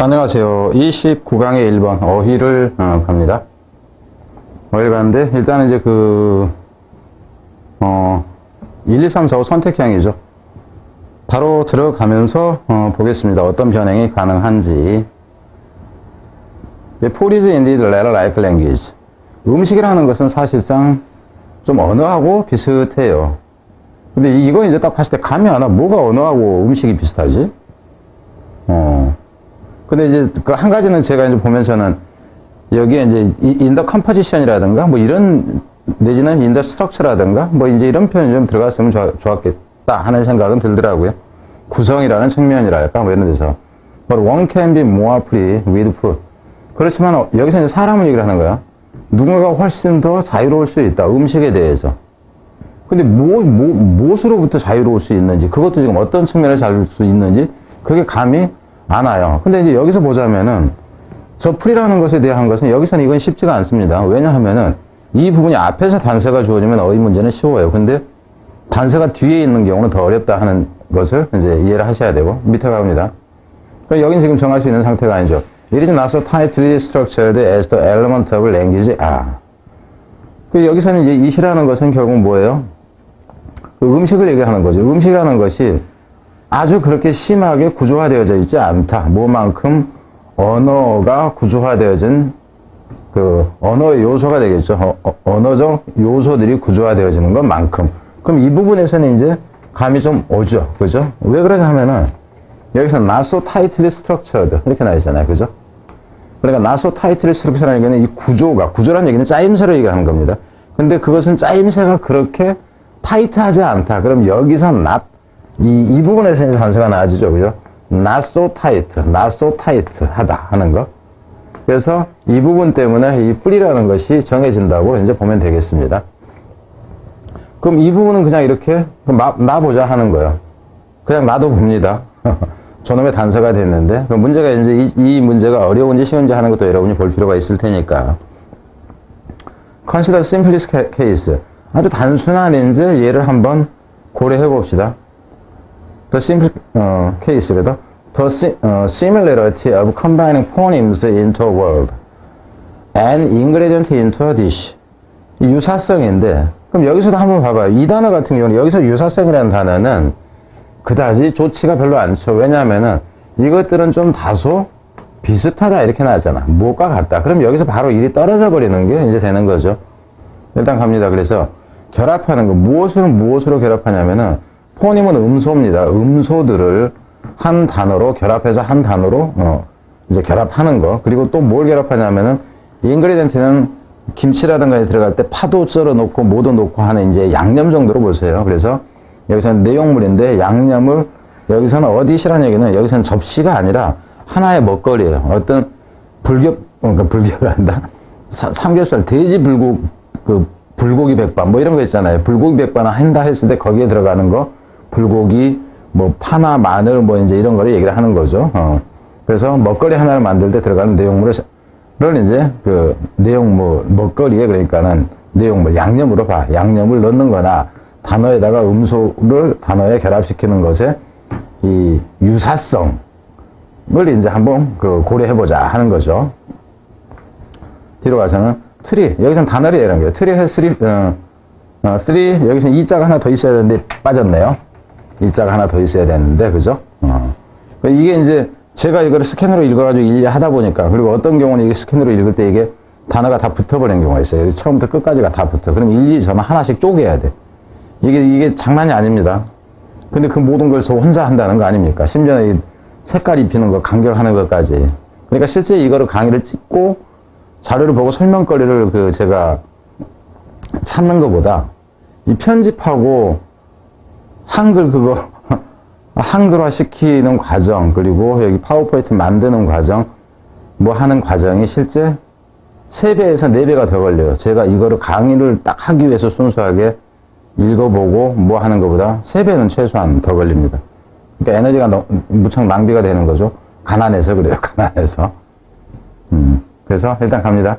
안녕하세요. 29강의 1번 어휘를 갑니다. 어휘를 가는데 일단 이제 1, 2, 3, 4, 5 선택형이죠. 바로 들어가면서 보겠습니다. 어떤 변형이 가능한지. Food is indeed rather like language. 음식이라는 것은 사실상 좀 언어하고 비슷해요. 근데 이거 이제 딱 봤을 때 감이 안 와. 뭐가 언어하고 음식이 비슷하지? 근데 이제 그 한 가지는 제가 이제 보면서는 여기에 이제 in the composition이라든가 뭐 이런 내지는 in the structure라든가 뭐 이제 이런 표현이 좀 들어갔으면 좋았겠다 하는 생각은 들더라고요. 구성이라는 측면이랄까 뭐 이런 데서. But one can be more free with food. 그렇지만 여기서 이제 사람을 얘기를 하는 거야. 누군가가 훨씬 더 자유로울 수 있다. 음식에 대해서. 근데 무엇으로부터 자유로울 수 있는지, 그것도 지금 어떤 측면에서 자유로울 수 있는지, 그게 감이 안 와요. 근데 이제 여기서 보자면은, 저 풀이라는 것에 대한 것은 여기서는 이건 쉽지가 않습니다. 왜냐하면은, 이 부분이 앞에서 단서가 주어지면 어휘 문제는 쉬워요. 근데, 단서가 뒤에 있는 경우는 더 어렵다 하는 것을 이제 이해를 하셔야 되고, 밑에 갑니다. 여긴 지금 정할 수 있는 상태가 아니죠. It is not so tightly structured as the element of language are. 여기서는 이제 it이라는 것은 결국 뭐예요? 음식을 얘기하는 거죠. 음식이라는 것이 아주 그렇게 심하게 구조화되어져 있지 않다. 뭐만큼 언어가 구조화되어진 언어의 요소가 되겠죠. 언어적 요소들이 구조화되어지는 것만큼. 그럼 이 부분에서는 이제 감이 좀 오죠. 그죠? 왜 그러냐 하면은 여기서 not so tightly structured 이렇게 나와 있잖아요. 그죠? 그러니까 not so tightly structured라는 얘기는 이 구조라는 얘기는 짜임새로 얘기하는 겁니다. 근데 그것은 짜임새가 그렇게 타이트하지 않다. 그럼 여기서 not 이 부분에서 이제 단서가 나와지죠. 그죠? not so tight 하다 하는 거. 그래서 이 부분 때문에 이 뿌리라는 것이 정해진다고 이제 보면 되겠습니다. 그럼 이 부분은 그냥 이렇게 놔보자 하는 거예요. 그냥 놔둬봅니다. 저놈의 단서가 됐는데, 그럼 문제가 이제 이 문제가 어려운지 쉬운지 하는 것도 여러분이 볼 필요가 있을 테니까. Consider simplest case. 아주 단순한 이제 예를 한번 고려해 봅시다. The simple case래도 the similarity of combining phonemes into a word and ingredient into a dish. 유사성인데, 그럼 여기서도 한번 봐봐요. 이 단어 같은 경우는 여기서 유사성이라는 단어는 그다지 좋지가 별로 않죠. 왜냐하면은 이것들은 좀 다소 비슷하다 이렇게 나왔잖아. 무엇과 같다. 그럼 여기서 바로 일이 떨어져 버리는 게 이제 되는 거죠. 일단 갑니다. 그래서 결합하는 거, 무엇으로 결합하냐면은 포님은 음소입니다. 음소들을 한 단어로 결합해서 한 단어로 이제 결합하는 거. 그리고 또 뭘 결합하냐면은 인그리디언트는 김치라든가 들어갈 때 파도 썰어 놓고 뭐도 놓고 하는 이제 양념 정도로 보세요. 그래서 여기서는 내용물인데 양념을 여기서는 어디시라는 얘기는 여기서는 접시가 아니라 하나의 먹거리예요. 어떤 불교를 한다. 삼겹살, 돼지 불고기 백반 뭐 이런 거 있잖아요. 불고기 백반 한다 했을 때 거기에 들어가는 거 불고기 뭐 파나 마늘 뭐 이제 이런 거를 얘기를 하는 거죠. 그래서 먹거리 하나를 만들 때 들어가는 내용물을 이제 내용물 먹거리에 그러니까는 내용물 양념으로 봐. 양념을 넣는 거나 단어에다가 음소를 단어에 결합시키는 것에 이 유사성을 이제 한번 고려해보자 하는 거죠. 뒤로 가서는 트리. 여기서는 단어를 얘기하는 거예요. 트리에 쓰리, 여기서는 이자가 하나 더 있어야 되는데 빠졌네요. 이자가 하나 더 있어야 되는데, 그죠? 이게 이제 제가 이거를 스캔으로 읽어가지고 일일이 하다 보니까, 그리고 어떤 경우는 이게 스캔으로 읽을 때 이게 단어가 다 붙어버리는 경우가 있어요. 처음부터 끝까지가 다 붙어. 그럼 일일이 저는 하나씩 쪼개야 돼. 이게 장난이 아닙니다. 근데 그 모든 걸 저 혼자 한다는 거 아닙니까? 심지어 이 색깔 입히는 거, 간격하는 것까지. 그러니까 실제 이거를 강의를 찍고 자료를 보고 설명거리를 제가 찾는 것보다 이 편집하고 한글 한글화 시키는 과정, 그리고 여기 파워포인트 만드는 과정, 뭐 하는 과정이 실제 3배에서 4배가 더 걸려요. 제가 이거를 강의를 딱 하기 위해서 순수하게 읽어보고 뭐 하는 것보다 3배는 최소한 더 걸립니다. 그러니까 에너지가 무척 낭비가 되는 거죠. 가난해서 그래요. 가난해서. 그래서 일단 갑니다.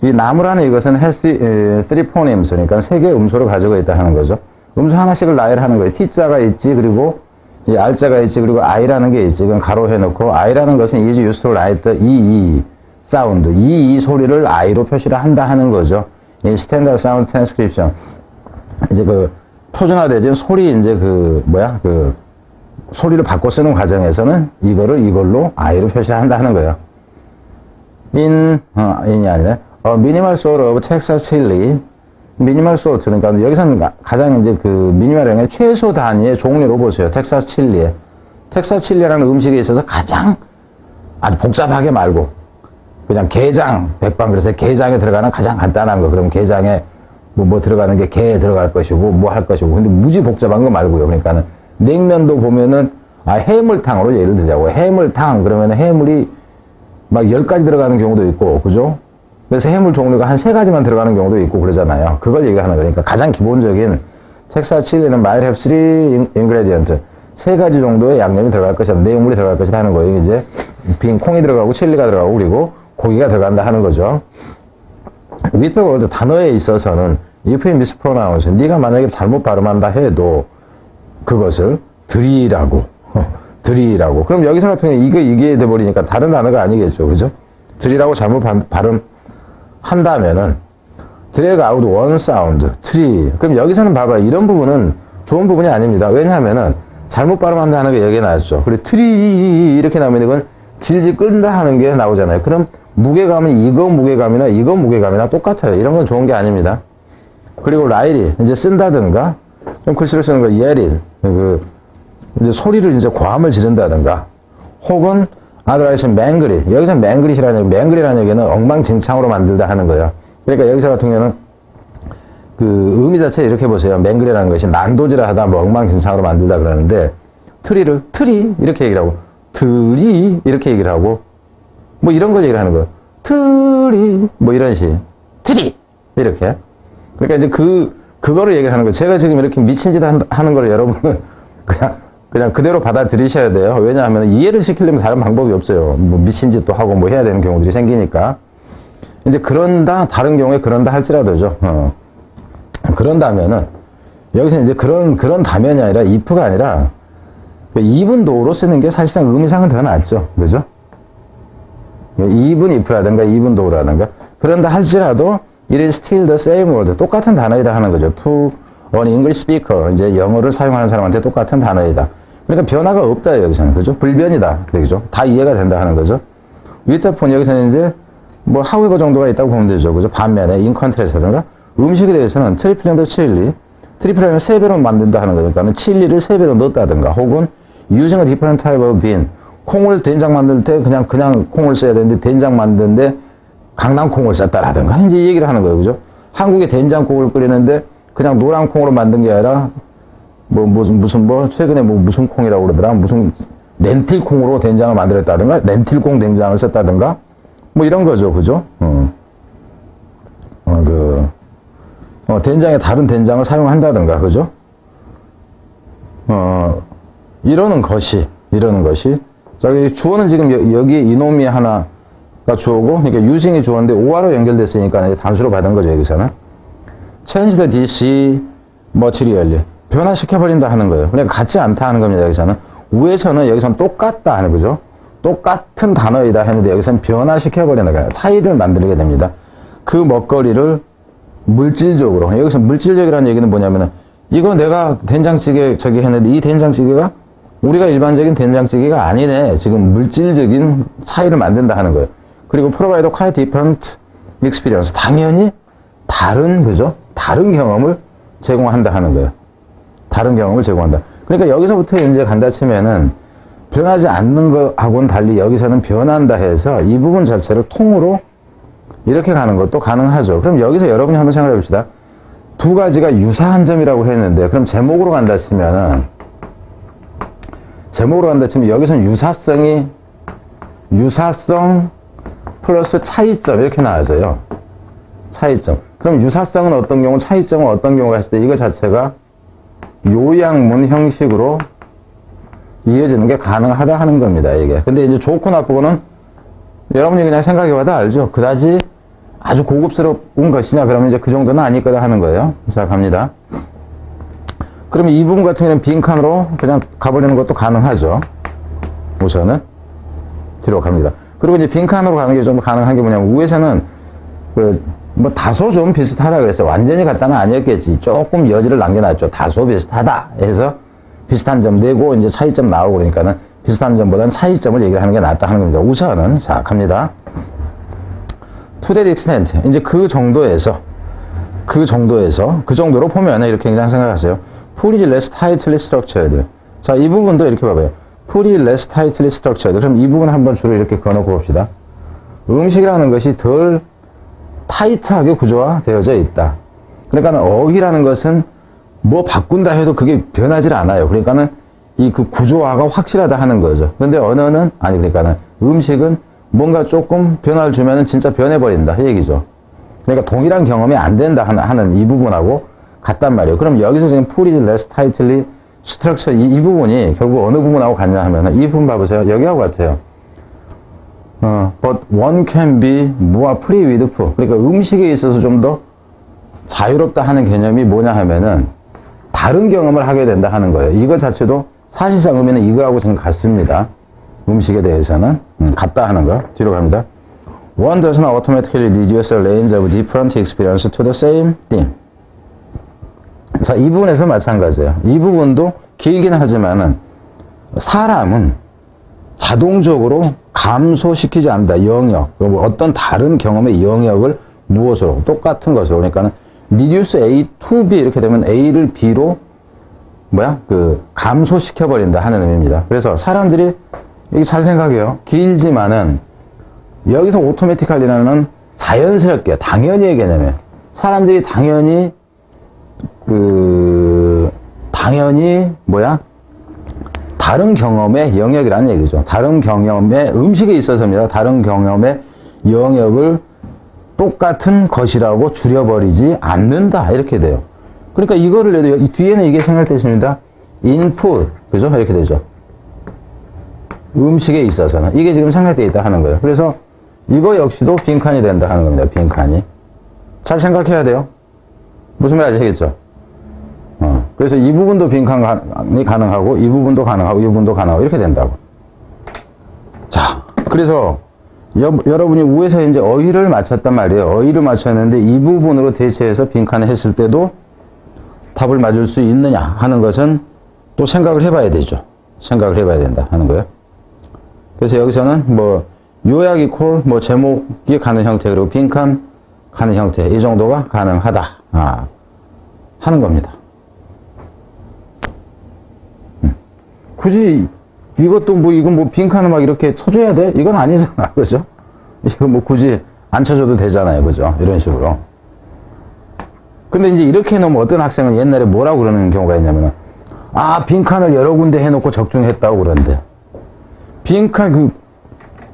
이 나무라는 이것은 has 3 phonemes, 그러니까 3개의 음소를 가지고 있다 하는 거죠. 음소 하나씩을 나열하는 거예요. T자가 있지, 그리고 이 R자가 있지, 그리고 I라는 게 있지. 그건 가로 해놓고, I라는 것은 is used to write 이 사운드. 이 소리를 I로 표시를 한다 하는 거죠. 이 스탠다드 사운드 트랜스크립션. 이제 그, 표준화되진 소리, 이제 그, 소리를 바꿔 쓰는 과정에서는 이걸로 I로 표시를 한다 하는 거예요. in이 아니네. minimal sort of Texas chili. 미니멀 소트, 그러니까 여기서는 가장 이제 그 미니멀의 최소 단위의 종류로 보세요. 텍사스 칠리에. 텍사스 칠리라는 음식에 있어서 가장 아주 복잡하게 말고 그냥 게장, 백반 그래서 게장에 들어가는 가장 간단한 거. 그럼 게장에 뭐 들어가는 게 게에 들어갈 것이고 뭐 할 것이고. 근데 무지 복잡한 거 말고요. 그러니까는 냉면도 보면은 해물탕으로 예를 들자고. 해물탕 그러면은 해물이 막 10가지 들어가는 경우도 있고, 그죠? 그래서 해물 종류가 한 3가지만 들어가는 경우도 있고 그러잖아요. 그걸 얘기하는 거니까 가장 기본적인 텍사스 칠리는 might have 3 ingredient. 3가지 정도의 양념이 들어갈 것이다. 내용물이 들어갈 것이다 하는 거예요. 이제 빈 콩이 들어가고 칠리가 들어가고 그리고 고기가 들어간다 하는 거죠. with the word 단어에 있어서는 if you mispronounce, 네가 만약에 잘못 발음한다 해도 그것을 드리라고. 그럼 여기서 같은 경우에 이게 돼버리니까 다른 단어가 아니겠죠. 그죠? 드리라고 잘못 한다면은 drag out one sound, tree. 그럼 여기서는 봐봐. 이런 부분은 좋은 부분이 아닙니다. 왜냐하면은 잘못 발음한다는 게 여기에 나왔죠. 그리고 tree 이렇게 나오면 이건 질질 끈다 하는 게 나오잖아요. 그럼 무게감은 이거 무게감이나 똑같아요. 이런 건 좋은 게 아닙니다. 그리고 write 이제 쓴다든가 좀 글씨를 쓰는 거 yell 이제 소리를 이제 고함을 지른다든가 혹은 otherwise mangry. 여기서 mangry라는 얘기는 엉망진창으로 만들다 하는 거예요. 그러니까 여기서 같은 경우는 그 의미 자체 이렇게 보세요. mangry라는 것이 난도질하다 뭐 엉망진창으로 만들다 그러는데 트리 이렇게 얘기를 하고 트리 이렇게 얘기를 하고 뭐 이런 걸 얘기를 하는 거예요. 트리 뭐 이런 식. 트리 이렇게. 그러니까 이제 그거를 얘기를 하는 거예요. 제가 지금 이렇게 미친 짓 하는 걸 여러분은 그냥 그대로 받아들이셔야 돼요. 왜냐하면 이해를 시키려면 다른 방법이 없어요. 뭐 미친 짓도 하고 뭐 해야 되는 경우들이 생기니까. 이제 다른 경우에 그런다 할지라도죠. 그런다면은, 여기서 이제 그런 다면이 아니라 if가 아니라, even though로 쓰는 게 사실상 의미상은 더 낫죠. 그죠? even if라든가 even though라든가. 그런다 할지라도, it is still the same word. 똑같은 단어이다 하는 거죠. to an English speaker. 이제 영어를 사용하는 사람한테 똑같은 단어이다. 그러니까 변화가 없다, 여기서는. 그죠? 불변이다. 그죠? 다 이해가 된다 하는 거죠. 위터폰, 여기서는 이제, 뭐, however 정도가 있다고 보면 되죠. 그죠? 반면에, in contrast라든가, 음식에 대해서는 트리플 칠리, 트리플을 3배로 만든다 하는 거니까, 칠리를 3배로 넣었다든가, 혹은, using a different type of bean. 콩을 된장 만들 때 그냥 콩을 써야 되는데, 된장 만드는데, 강낭콩을 썼다라든가, 이제 이 얘기를 하는 거예요. 그죠? 한국에 된장국을 끓이는데, 그냥 노란 콩으로 만든 게 아니라, 최근에 무슨 콩이라고 그러더라. 무슨 렌틸 콩으로 된장을 만들었다든가, 렌틸 콩 된장을 썼다든가, 뭐 이런 거죠. 그죠? 된장에 다른 된장을 사용한다든가, 그죠? 이러는 것이. 저기 주어는 지금 여기에 이놈이 하나가 주어고, 그러니까 using이 주어인데 오화로 연결됐으니까 단수로 받은 거죠, 여기서는. change the dish materially. 변화시켜버린다 하는 거예요. 그러니까 같지 않다 하는 겁니다, 여기서는. 위에서는 여기서는 똑같다 하는 거죠. 똑같은 단어이다 했는데 여기서는 변화시켜버리는 거예요. 차이를 만들게 됩니다. 그 먹거리를 물질적으로. 여기서 물질적이라는 얘기는 뭐냐면은, 이거 내가 된장찌개 했는데 이 된장찌개가 우리가 일반적인 된장찌개가 아니네. 지금 물질적인 차이를 만든다 하는 거예요. 그리고 provide quite different experience. 당연히 그죠? 다른 경험을 제공한다 하는 거예요. 다른 경험을 제공한다. 그러니까 여기서부터 이제 간다 치면은 변하지 않는 거하고는 달리 여기서는 변한다 해서 이 부분 자체를 통으로 이렇게 가는 것도 가능하죠. 그럼 여기서 여러분이 한번 생각해 봅시다. 두 가지가 유사한 점이라고 했는데 그럼 제목으로 간다 치면 여기서는 유사성 플러스 차이점 이렇게 나와져요. 차이점. 그럼 유사성은 어떤 경우, 차이점은 어떤 경우가 있을 때 이거 자체가 요약문 형식으로 이어지는 게 가능하다 하는 겁니다, 이게. 근데 이제 좋고 나쁘고는 여러분이 그냥 생각해봐도 알죠? 그다지 아주 고급스러운 것이냐, 그러면 이제 그 정도는 아닐 거다 하는 거예요. 자, 갑니다. 그러면 이 부분 같은 경우는 빈칸으로 그냥 가버리는 것도 가능하죠. 우선은 뒤로 갑니다. 그리고 이제 빈칸으로 가는 게 좀 가능한 게 뭐냐면 위에서는 뭐 다소 좀 비슷하다 그랬어요. 완전히 같다는 아니었겠지. 조금 여지를 남겨놨죠. 다소 비슷하다 해서 비슷한 점 내고 이제 차이점 나오고 그러니까는 비슷한 점보다는 차이점을 얘기를 하는 게 낫다 하는 겁니다. 우선은 자 갑니다. To that extent 이제 그 정도로 보면 이렇게 그냥 생각하세요. Food is less tightly structured. 자, 이 부분도 이렇게 봐봐요. Food is less tightly structured. 그럼 이 부분 한번 주로 이렇게 그어놓고 봅시다. 음식이라는 것이 덜 타이트하게 구조화되어져 있다. 그러니까 어휘라는 것은 뭐 바꾼다 해도 그게 변하질 않아요. 그러니까는 이 그 구조화가 확실하다 하는 거죠. 근데 언어는 아니 그러니까는 음식은 뭔가 조금 변화를 주면은 진짜 변해버린다 이 얘기죠. 그러니까 동일한 경험이 안 된다 하는 이 부분하고 같단 말이에요. 그럼 여기서 지금 Food is less tightly structured 이 부분이 결국 어느 부분하고 같냐 하면은 이 부분 봐보세요. 여기하고 같아요. But one can be more free with food. 그러니까 음식에 있어서 좀 더 자유롭다 하는 개념이 뭐냐 하면은 다른 경험을 하게 된다 하는 거예요. 이거 자체도 사실상 의미는 이거하고 지금 같습니다. 음식에 대해서는 같다 하는 거. 뒤로 갑니다. One does not automatically reduce a range of different experience to the same thing. 자, 이 부분에서 마찬가지예요. 이 부분도 길긴 하지만은 사람은 자동적으로 감소시키지 않는다. 영역. 어떤 다른 경험의 영역을 무엇으로? 똑같은 것으로. 그러니까는 reduce A to B 이렇게 되면 A를 B로 감소시켜버린다 하는 의미입니다. 그래서 사람들이 여기 잘 생각해요. 길지만은 여기서 오토매티컬리라는 자연스럽게 당연히의 개념이에요. 사람들이 당연히 다른 경험의 영역이라는 얘기죠. 다른 경험의 음식에 있어서입니다. 다른 경험의 영역을 똑같은 것이라고 줄여버리지 않는다 이렇게 돼요. 그러니까 이거를 내도 이 뒤에는 이게 생각될 수 있습니다. input 그죠? 이렇게 되죠. 음식에 있어서는 이게 지금 생각되어 있다 하는 거예요. 그래서 이거 역시도 빈칸이 된다 하는 겁니다. 빈칸이 잘 생각해야 돼요. 무슨 말인지 알겠죠? 그래서 이 부분도 빈칸이 가능하고 이 부분도 가능하고 이 부분도 가능하고 이렇게 된다고. 자, 그래서 여러분이 위에서 이제 어휘를 맞췄단 말이에요. 어휘를 맞췄는데 이 부분으로 대체해서 빈칸을 했을 때도 답을 맞을 수 있느냐 하는 것은 또 생각을 해봐야 되죠. 생각을 해봐야 된다 하는 거예요. 그래서 여기서는 뭐 요약이 코 뭐 제목이 가는 형태 그리고 빈칸 가는 형태 이 정도가 가능하다 하는 겁니다. 굳이 이것도 이건 빈칸을 막 이렇게 쳐줘야 돼? 이건 아니잖아. 그죠? 이거 굳이 안 쳐줘도 되잖아요. 그죠? 이런 식으로. 근데 이제 이렇게 해놓으면 어떤 학생은 옛날에 뭐라고 그러는 경우가 있냐면, 빈칸을 여러 군데 해놓고 적중했다고 그러는데. 빈칸,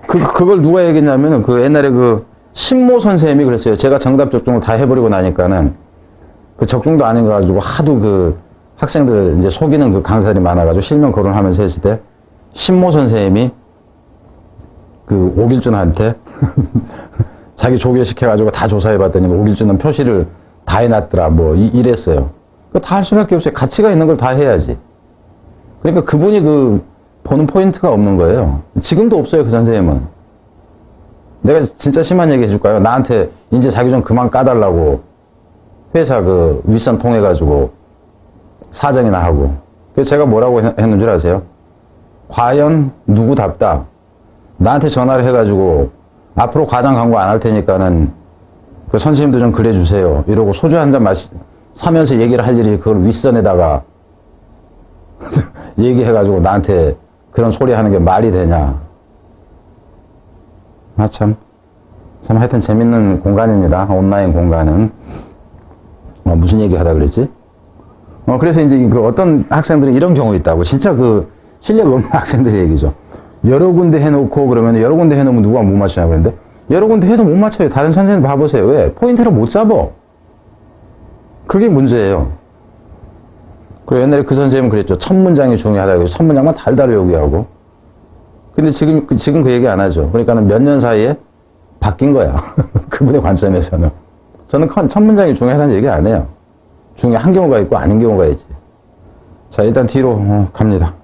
그걸 누가 얘기했냐면은 옛날에 신모 선생님이 그랬어요. 제가 정답 적중을 다 해버리고 나니까는 적중도 아닌 거 가지고 하도 학생들을 이제 속이는 강사들이 많아가지고 실명 거론하면서 했을 때 신모 선생님이 오길준한테 자기 조교시켜가지고 다 조사해봤더니 오길준은 표시를 다 해놨더라 이랬어요. 다 할 수밖에 없어요. 가치가 있는 걸 다 해야지. 그러니까 그분이 보는 포인트가 없는 거예요. 지금도 없어요. 그 선생님은. 내가 진짜 심한 얘기 해줄까요? 나한테 이제 자기 좀 그만 까달라고 회사 윗선 통해가지고 사정이나 하고. 그래서 제가 뭐라고 했는 줄 아세요? 과연 누구답다. 나한테 전화를 해가지고 앞으로 과장 광고 안 할 테니까는 선생님도 좀 그래주세요. 이러고 소주 한 잔 사면서 얘기를 할 일이 그걸 윗선에다가 얘기해가지고 나한테 그런 소리 하는 게 말이 되냐. 참 하여튼 재밌는 공간입니다. 온라인 공간은. 무슨 얘기 하다 그랬지? 그래서 이제 어떤 학생들이 이런 경우 있다고. 진짜 실력 없는 학생들 얘기죠. 여러 군데 해놓고 그러면 여러 군데 해놓으면 누가 못 맞추냐 그랬는데 여러 군데 해도 못 맞춰요. 다른 선생님 봐보세요. 왜? 포인트를 못 잡어. 그게 문제예요. 그리고 옛날에 그 선생님은 그랬죠. 첫 문장이 중요하다고. 첫 문장만 달달 외우게 하고. 근데 지금 그 얘기 안 하죠. 그러니까는 몇 년 사이에 바뀐 거야. 그분의 관점에서는. 저는 첫 문장이 중요하다는 얘기 안 해요. 중요한 경우가 있고 아닌 경우가 있지. 자, 일단 뒤로 갑니다.